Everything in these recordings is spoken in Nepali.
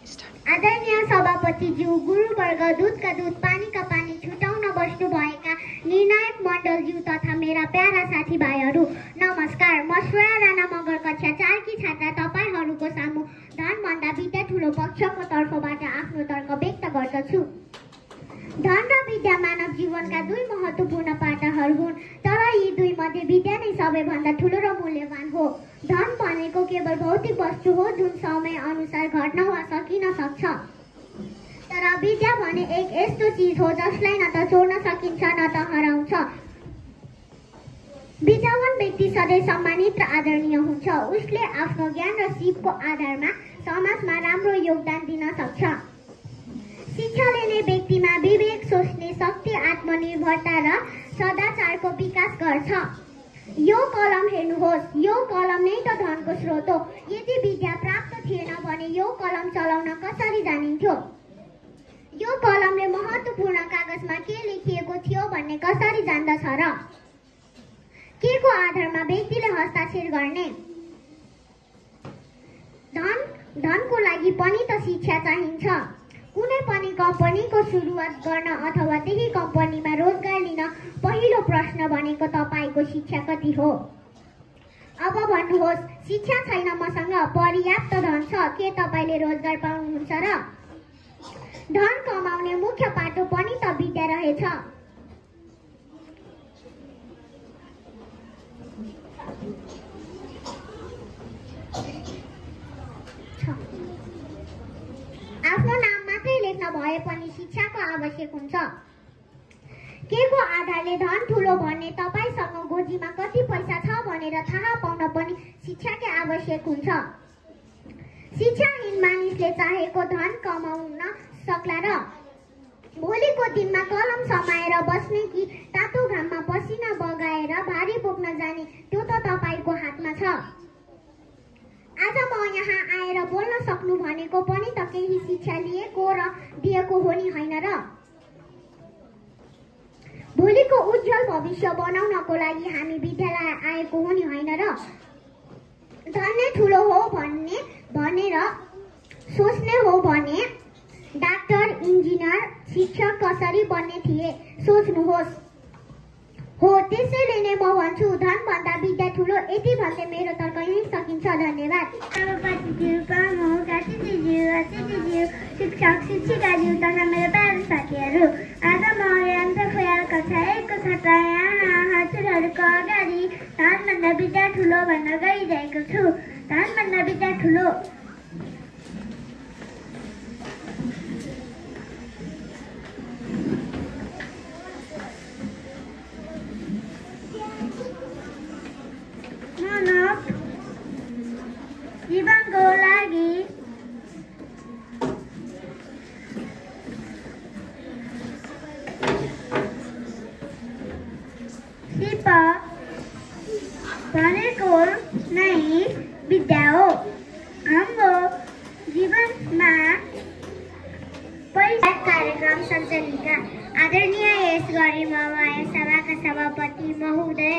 आदरणीय सभापतिज्यू, गुरुवर्ग, दूधका दूध, पानीका पानी छुटाउन बस्नुभएका निर्णायक मण्डलज्यू तथा मेरा प्यारा साथीभाइहरू, नमस्कार। म श्रेया राणा मगर कक्षा 4 की छात्रा तपाईहरूको सामु धनभन्दा विद्या ठुलो पक्षको तर्फबाट आफ्नो तर्क व्यक्त गर्दछु। धन र विद्या मानव जीवनका दुई महत्त्वपूर्ण पाटाहरू हुन्, तर यी दुई मध्ये विद्या नै सबैभन्दा ठुलो र मूल्यवान हो। धन भनेको केवल भौतिक वस्तु हो जुन समय अनुसार घट्न वा सकिन सक्छ, तर विद्या भने एक यस्तो चिज हो जसलाई न त चोर्न सकिन्छ न त हराउँछ। विद्यावान व्यक्ति सधैँ सम्मानित र आदरणीय हुन्छ। उसले आफ्नो ज्ञान र सिपको आधारमा समाजमा राम्रो योगदान दिन सक्छ। शिक्षाले नै व्यक्तिमा विवेक, सोच्ने शक्ति, आत्मनिर्भरता र सदाचारको विकास गर्छ। यो कलम हेर्नुहोस्, यो कलम नै त धनको स्रोत हो। यदि विद्या प्राप्त थिएन भने यो कलम चलाउन कसरी जानिन्थ्यो? यो कलमले महत्त्वपूर्ण कागजमा के लेखिएको थियो भन्ने कसरी जान्दछ र? के को आधारमा व्यक्तिले हस्ताक्षर गर्ने? धनको लागि पनि त शिक्षा चाहिन्छ। कुनै पनि कम्पनीको सुरुवात गर्न अथवा त्यही कम्पनीमा रोजगार लिन पहिलो प्रश्न भनेको तपाईको शिक्षा कति हो? अब भन्नुहोस्, शिक्षा छैन मसँग, पर्याप्त धन छ, के तपाईले रोजगार पाउनुहुन्छ र? धन कमाउने मुख्य पाटो पनि त विद्या रहेछ। आफ्नो नाम मात्रै लेख्न भए पनि शिक्षाको आवश्यक हुन्छ। के को आधारले धन ठुलो भन्ने, तपाईसँग गोजीमा कति पैसा छ भनेर थाहा पाउन पनि शिक्षाकै आवश्यक हुन्छ। शिक्षाहीन मानिसले चाहेको धन कमाउन सक्ला र? भोलिको दिनमा कलम समाएर बस्ने कि तातो घाममा पसिना बगाएर भारी बोक्न जाने, त्यो त तपाईको हातमा छ। आज म यहाँ आएर बोल्न सक्नु भनेको पनि त केही शिक्षा लिएको र दिएको हो नि, होइन र? भोलिको उज्जवल भविष्य बनाउनको लागि हामी विद्यालय आएको हो नि, होइन र? धन नै ठुलो हो भनेर सोच्ने हो भने डाक्टर, इन्जिनियर, शिक्षक कसरी बन्ने थिए सोच्नुहोस्। हो, त्यसैले नै म भन्छु धन भन्दा विद्या ठुलो। यति भन्दै मेरो तर्क यही सकिन्छ। धन्यवाद। सभापतिज्यू, प्रमुख अतिथिज्यू, शिक्षक, शिक्षिकाज्यू तथा मेरो प्यारो साथीहरू, आज म अन्तर्फुयाल कक्षा 1 को छात्रा यहाँ हजुरहरूको अगाडि धनभन्दा विद्या ठुलो भन्न गइरहेको छु। धनभन्दा विद्या ठुलो। जीवनको लागि सिप भनेको नै विद्या हो। हाम्रो जीवनमा कार्यक्रम सञ्चालिका आदरणीय यस गरिमामय सभाका सभापति महोदय,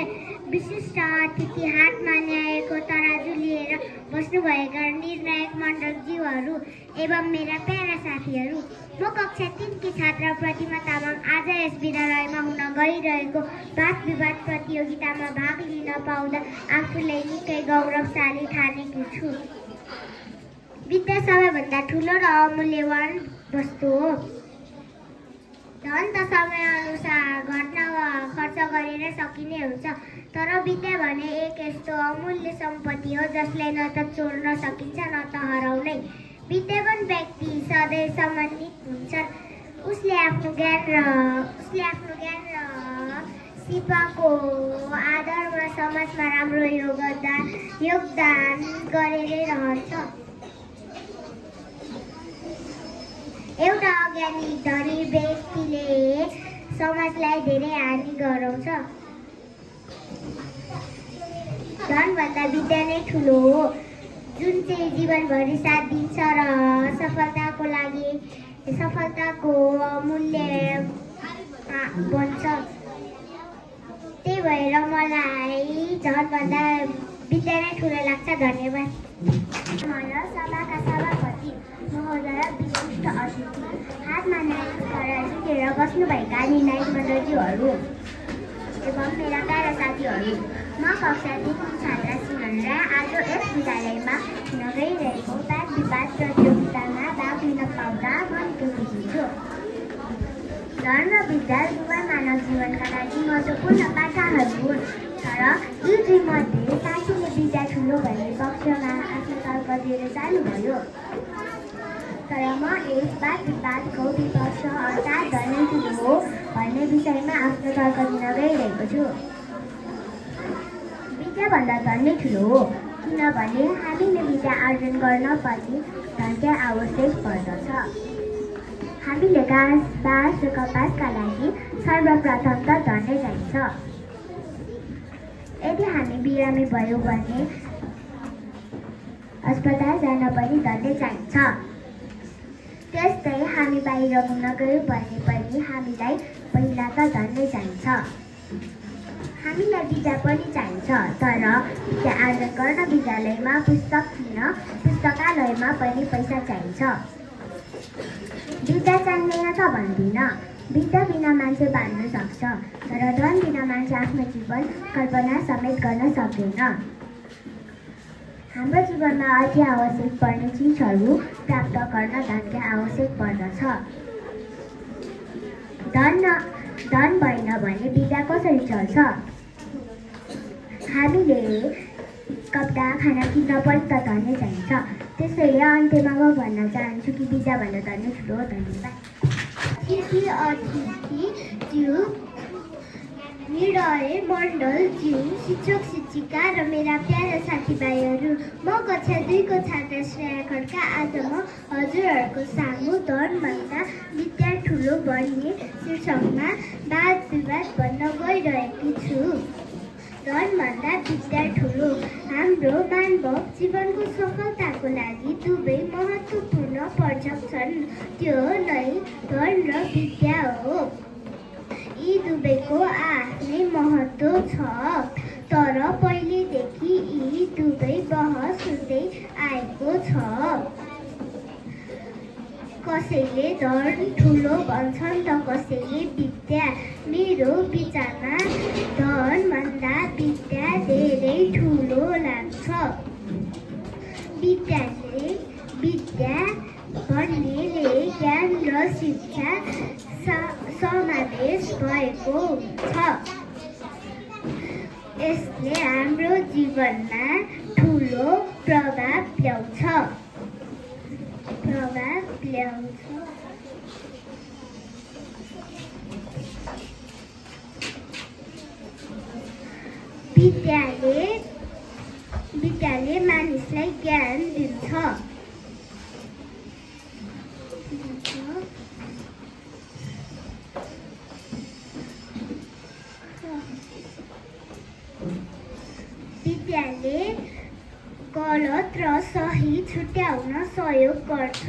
विशिष्ट अतिथि, हातमा न्यायको तराजु लिएर बस्नुभएका निर्णायक मण्डलज्यूहरू एवं मेरा प्यारा साथीहरू, म कक्षा 3 की छात्रा प्रतिमा तामाङ आज यस विद्यालयमा हुन गइरहेको वाद विवाद प्रतियोगितामा भाग लिन पाउँदा आफूलाई निकै गौरवशाली ठानेकी छु। विद्या सबैभन्दा ठुलो र अमूल्यवान वस्तु हो। धन त समयअनुसार घट्न वा खर्च गरेर सकिने हुन्छ, तर विद्या भने एक यस्तो अमूल्य सम्पत्ति हो जसलाई न त चोर्न सकिन्छ न त हराउनै। विद्यावान व्यक्ति सधैँ सम्मानित हुन्छन्। उसले आफ्नो ज्ञान र सिपको आधारमा समाजमा राम्रो योगदान गरेरै रहन्छ। एउटा अज्ञानी धनी व्यक्तिले समाजलाई धेरै हानि गराउँछ। धनभन्दा विद्या नै ठुलो हो, जुन चाहिँ जीवनभरि साथ दिन्छ र सफलताको मूल्य बन्छ। त्यही भएर मलाई धनभन्दा विद्या नै ठुलो लाग्छ। धन्यवाद। सभाका सभापति महोदय, हातमा न्यायको तराजु लिएर बस्नुभएका निर्णायक मण्डलज्यूहरू एवं मेरा प्यारा साथीहरू, म कक्षा 3 छात्रा सिमन राय आज यस विद्यालयमा हुन गइरहेको वाद विवाद प्रतियोगितामा भाग लिन पाउँदा म निकै खुसी छु। धर्म र विद्या दुवै मानव जीवनका लागि महत्त्वपूर्ण पाठाहरू हुन्, तर यी दुईमध्ये साथीले विद्या ठुलो भन्ने पक्षमा आफ्नो तर्क दिएर जानुभयो। तर म यस वाद विवादको विपक्ष अर्थात् धर्म ठुलो हो भन्ने विषयमा आफ्नो तर्क दिन गइरहेको छु। विद्याभन्दा धर्मै ठुलो हो, किनभने हामीले विद्या आर्जन गर्न पनि धनकै आवश्यक पर्दछ। हामीले घाँस, बाँस र कपासका लागि सर्वप्रथम त धन नै चाहिन्छ। यदि हामी बिरामी भयो भने अस्पताल जान पनि धन नै चाहिन्छ। त्यस्तै हामी बाहिर घुम्न गयौँ भने पनि हामीलाई पहिला त धन नै चाहिन्छ। हामीलाई विद्या पनि चाहिन्छ, तर विद्या आर्जन गर्न विद्यालयमा पुस्तक किन्न पुस्तकालयमा पनि पैसा चाहिन्छ। विद्या चाहिँदैन त भन्दिनँ, विद्या बिना मान्छे बाँच्न सक्छ, तर धन बिना मान्छे आफ्नो जीवन कल्पना समेत गर्न सक्दैन। हाम्रो जीवनमा अति आवश्यक पर्ने चिजहरू प्राप्त गर्न धनकै आवश्यक पर्दछ। धन भएन भने विद्या कसरी चल्छ? हामीले कपडा खाना किन्न पनि त धन नै चाहिन्छ। त्यसैले अन्त्यमा म भन्न चाहन्छु कि विद्याभन्दा धन नै ठुलो हो। धन्यवाद। अतिथिज्यू, निर्णय मण्डलज्यू, शिक्षक शिक्षिका र मेरा प्यारा साथीभाइहरू, म कक्षा 2 को छात्रा श्रेया खड्का। आज म हजुरहरूको सामु धनभन्दा विद्या ठुलो भन्ने शीर्षकमा वाद विवाद भन्न गइरहेकी छु। धनभन्दा विद्या ठुलो। हाम्रो मानव जीवनको सफलताको लागि दुवै महत्त्वपूर्ण पर्छक छन्, त्यो नै धन र विद्या हो। यी दुवैको आफ्नै महत्त्व छ, तर पहिलेदेखि यी दुवै बहस हुँदै आएको छ। कसैले धन ठुलो भन्छन् त कसैले विद्या। मेरो विचारमा धनभन्दा विद्या धेरै ठुलो लाग्छ। विद्या भन्नेले ज्ञान र शिक्षा समावेश भएको छ। यसले हाम्रो जीवनमा ठुलो प्रभाव ल्याउँछ। विद्याले मानिसलाई ज्ञान दिन्छ। विद्याले गलत र सही छुट्याउन सहयोग गर्छ।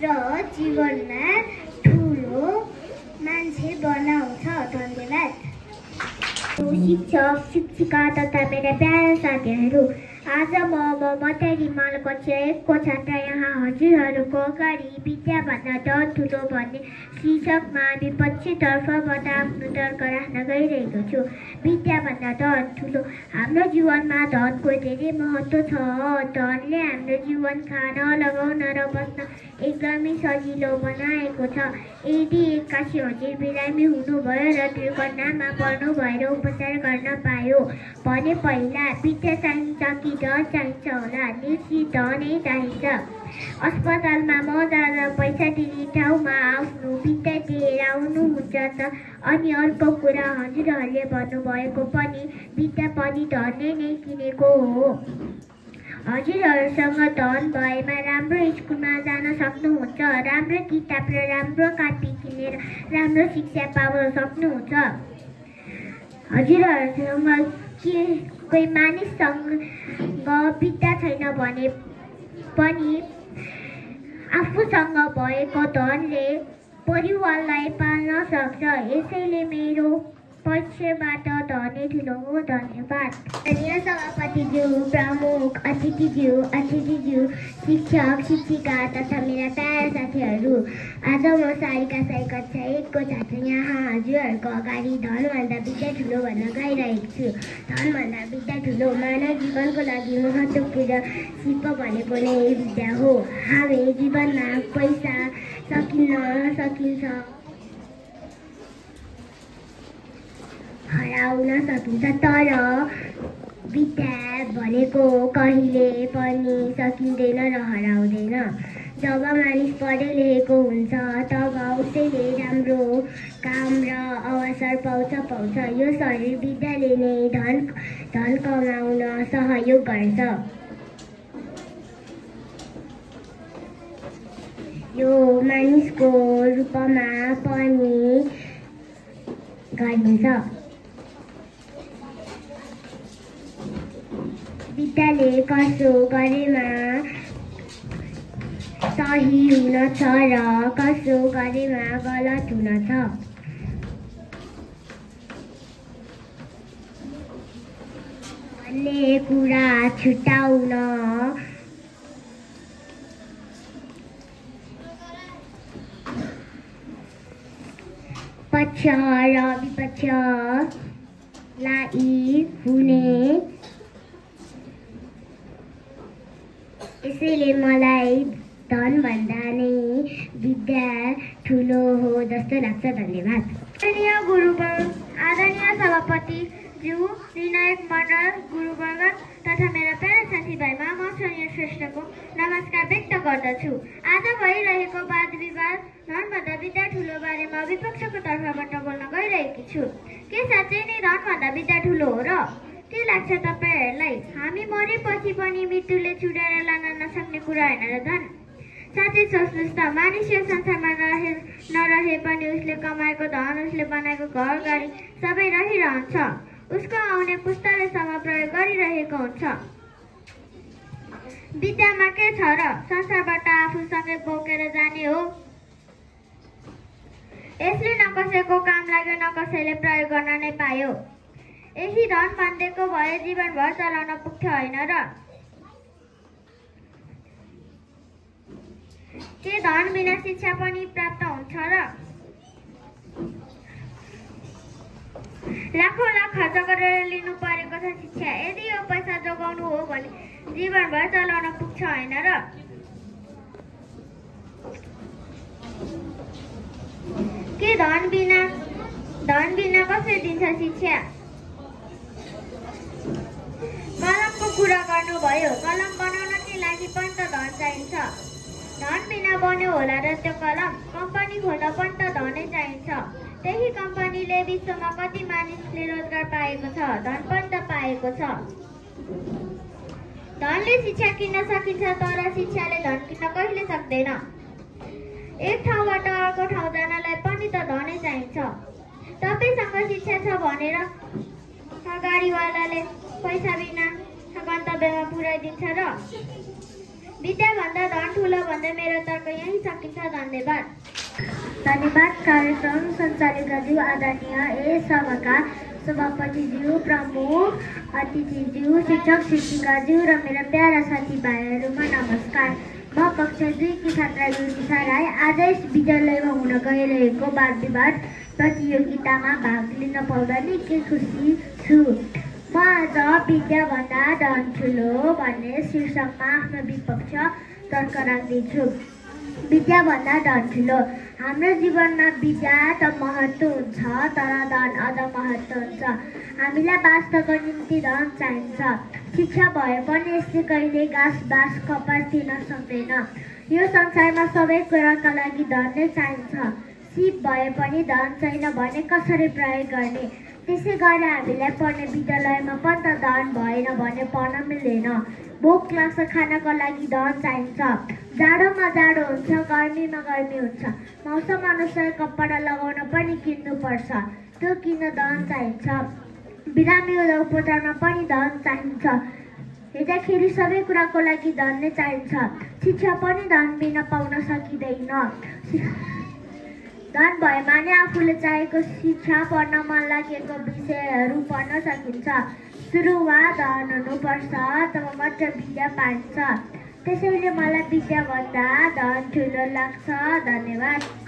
र जीवनमा ठुलो मान्छे बनाउँछ। धन्यवाद। शिक्षक शिक्षिका तथा मेरा प्यारा साथीहरू, आज म ममता रिमाल कक्षा 1 को छात्रा यहाँ हजुरहरूको अगाडि विद्याभन्दा धन ठुलो भन्ने शीर्षकमा विपक्षीतर्फबाट आफ्नो तर्क राख्न गइरहेको छु। विद्याभन्दा धन ठुलो। हाम्रो जीवनमा धनको धेरै महत्त्व छ। धनले हाम्रो जीवन खान, लगाउन र बस्न एकदमै सजिलो बनाएको छ। यदि एक्कासी हजुर बिरामी हुनुभयो र दुर्घटनामा पर्नु भएर उपचार गर्न पायो भने पहिला विद्या चाहिन्छ कि धन चाहिन्छ होला? निश्चित धनै चाहिन्छ। अस्पतालमा म जाँदा पैसा दिने ठाउँमा आफ्नो विद्या दिएर आउनुहुन्छ त। अनि अर्को कुरा हजुरहरूले भन्नुभएको पनि विद्या पनि धनले नै किनेको हो। हजुरहरूसँग धन भएमा राम्रो स्कुलमा जान सक्नुहुन्छ, राम्रो किताब र राम्रो कापी किनेर राम्रो शिक्षा पाउन सक्नुहुन्छ। हजुरहरूसँग कोही मानिससँग विद्या छैन भने पनि आफूसँग भएको धनले परिवारलाई पाल्न सक्छ। यसैले मेरो पक्षबाट धनै ठुलो हो। धन्यवाद। सभापतिज्यू, अतिथिज्यू, शिक्षक, शिक्षिका तथा मेरा प्यारा साथीहरू, आज म सारिका साई कक्षा 1 को छात्र यहाँ हजुरहरूको अगाडि धनभन्दा विद्या ठुलो भन्न गइरहेको छु। धनभन्दा विद्या ठुलो मानव जीवनको लागि महत्त्वपूर्ण सिप भनेको नै विद्या हो। हामी जीवनमा पैसा सकिन्छ, हराउन सकिन्छ, तर विद्या भनेको कहिले पनि सकिँदैन र हराउँदैन। जब मानिस पढे लेखेको हुन्छ तब उसैले राम्रो काम र अवसर पाउँछ। यो शरीर विद्याले नै धन कमाउन सहयोग गर्छ। यो मानिसको रूपमा पनि गरिन्छ। विद्याले कसो गरेमा सही हुनछ र कसो गरेमा गलत हुनछ भन्ने कुरा छुट्याउन पक्ष र विपक्षलाई हुने। यसैले मलाई धनभन्दा नै विद्या ठुलो हो जस्तो लाग्छ। धन्यवाद। आदरणीय गुरुवर्ग, आदरणीय सभापति ज्यू, निर्णायक मण्डल, गुरुवर्ग तथा मेरा प्यारा साथीभाइमा म सोनिया श्रेष्ठको नमस्कार व्यक्त गर्दछु। आज भइरहेको वाद विवाद धनभन्दा विद्या ठुलो बारेमा विपक्षको तर्फबाट बोल्न गइरहेकी छु। के साँच्चै नै धनभन्दा विद्या ठुलो हो र? के लाग्छ तपाईहरूलाई? हामी मरेपछि पनि मृत्युले चुडाएर लान नसक्ने कुरा होइन र धन? साँच्चै सोच्नुहोस् त, मानिस यो संसारमा नरहे पनि उसले कमाएको धन, उसले बनाएको घर गाडी सबै रहिरहन्छ। उसको आउने पुस्तालेसम्म प्रयोग गरिरहेको हुन्छ। विद्यामा के छ र? संसारबाट आफूसँगै बोकेर जाने हो। यसले न कसैको काम लाग्यो, न कसैले प्रयोग गर्न नै पायो। यही धन बाँधेको भए जीवनभर चलाउन पुग्थ्यो होइन र? के धन बिना शिक्षा पनि प्राप्त हुन्छ र? लाखौँ लाख खर्च गरेर लिनु परेको छ शिक्षा। यदि यो पैसा जोगाउनु हो भने जीवनभर चलाउन पुग्छ होइन र? के धन बिना कसले दिन्छ शिक्षा? कलमको कुरा गर्नुभयो। कलम बनाउनकै लागि पनि त धन चाहिन्छ। धन बिना बन्यो होला र त्यो कलम? कम्पनी खोल्दा पनि त धनै चाहिन्छ। त्यही कम्पनीले विश्वमा कति मानिसले रोजगार पाएको छ, धन पनि त पाएको छ। धनले शिक्षा किन्न सकिन्छ, तर शिक्षाले धन किन्न कहिले सक्दैन। एक ठाउँबाट अर्को ठाउँ जानलाई पनि त धनै चाहिन्छ। तपाईँसँग शिक्षा छ भनेर गाडीवालाले पैसा बिना गन्तव्यमा पुर्याइदिन्छ र? विद्याभन्दा धन ठुलो भन्दै मेरो तर्क यही सकिन्छ। धन्यवाद। कार्यक्रम सञ्चालिकाज्यू, आदरणीय सभाका सभापतिज्यू, प्रमुख अतिथिज्यू, शिक्षक शिक्षिकाज्यू र मेरा प्यारा साथीभाइहरूमा नमस्कार। म कक्षा 2 की छात्रा युनिसा राई। आज यस विद्यालयमा हुन गइरहेको वाद विवाद प्रतियोगितामा भाग लिन पाउँदा निकै खुसी छु। म आज विद्याभन्दा धन ठुलो भन्ने शीर्षकमा आफ्नो विपक्ष तर्क राख्दैछु। विद्याभन्दा धन ठुलो। हाम्रो जीवनमा विद्या त महत्त्व हुन्छ, तर धन अझ महत्त्व हुन्छ। हामीलाई बाँच्नको निम्ति धन चाहिन्छ। शिक्षा भए पनि यसले कहिले घाँस बाँस कपास दिन सक्दैन। यो संसारमा सबै कुराका लागि धन नै चाहिन्छ। सिप भए पनि धन छैन भने कसरी प्रयोग गर्ने? त्यसै गरी हामीलाई पढ्ने विद्यालयमा पनि त धन भएन भने पढ्न मिल्दैन। भोक लाग्छ, खानको लागि धन चाहिन्छ। जाडोमा जाडो हुन्छ, गर्मीमा गर्मी हुन्छ। मौसम अनुसार कपडा लगाउन पनि किन्नुपर्छ, त्यो किन्न धन चाहिन्छ। बिरामी हुँदा उपचारमा पनि धन चाहिन्छ। हेर्दाखेरि सबै कुराको लागि धन नै चाहिन्छ। शिक्षा पनि धन बिना पाउन सकिँदैन। धन भएमा नै आफूले चाहेको शिक्षा, पढ्न मन लागेको विषयहरू पढ्न सकिन्छ। सुरुवात धन हुनुपर्छ, तब मात्र विद्या पाइन्छ। त्यसैले मलाई विद्याभन्दा धन ठुलो लाग्छ। धन्यवाद।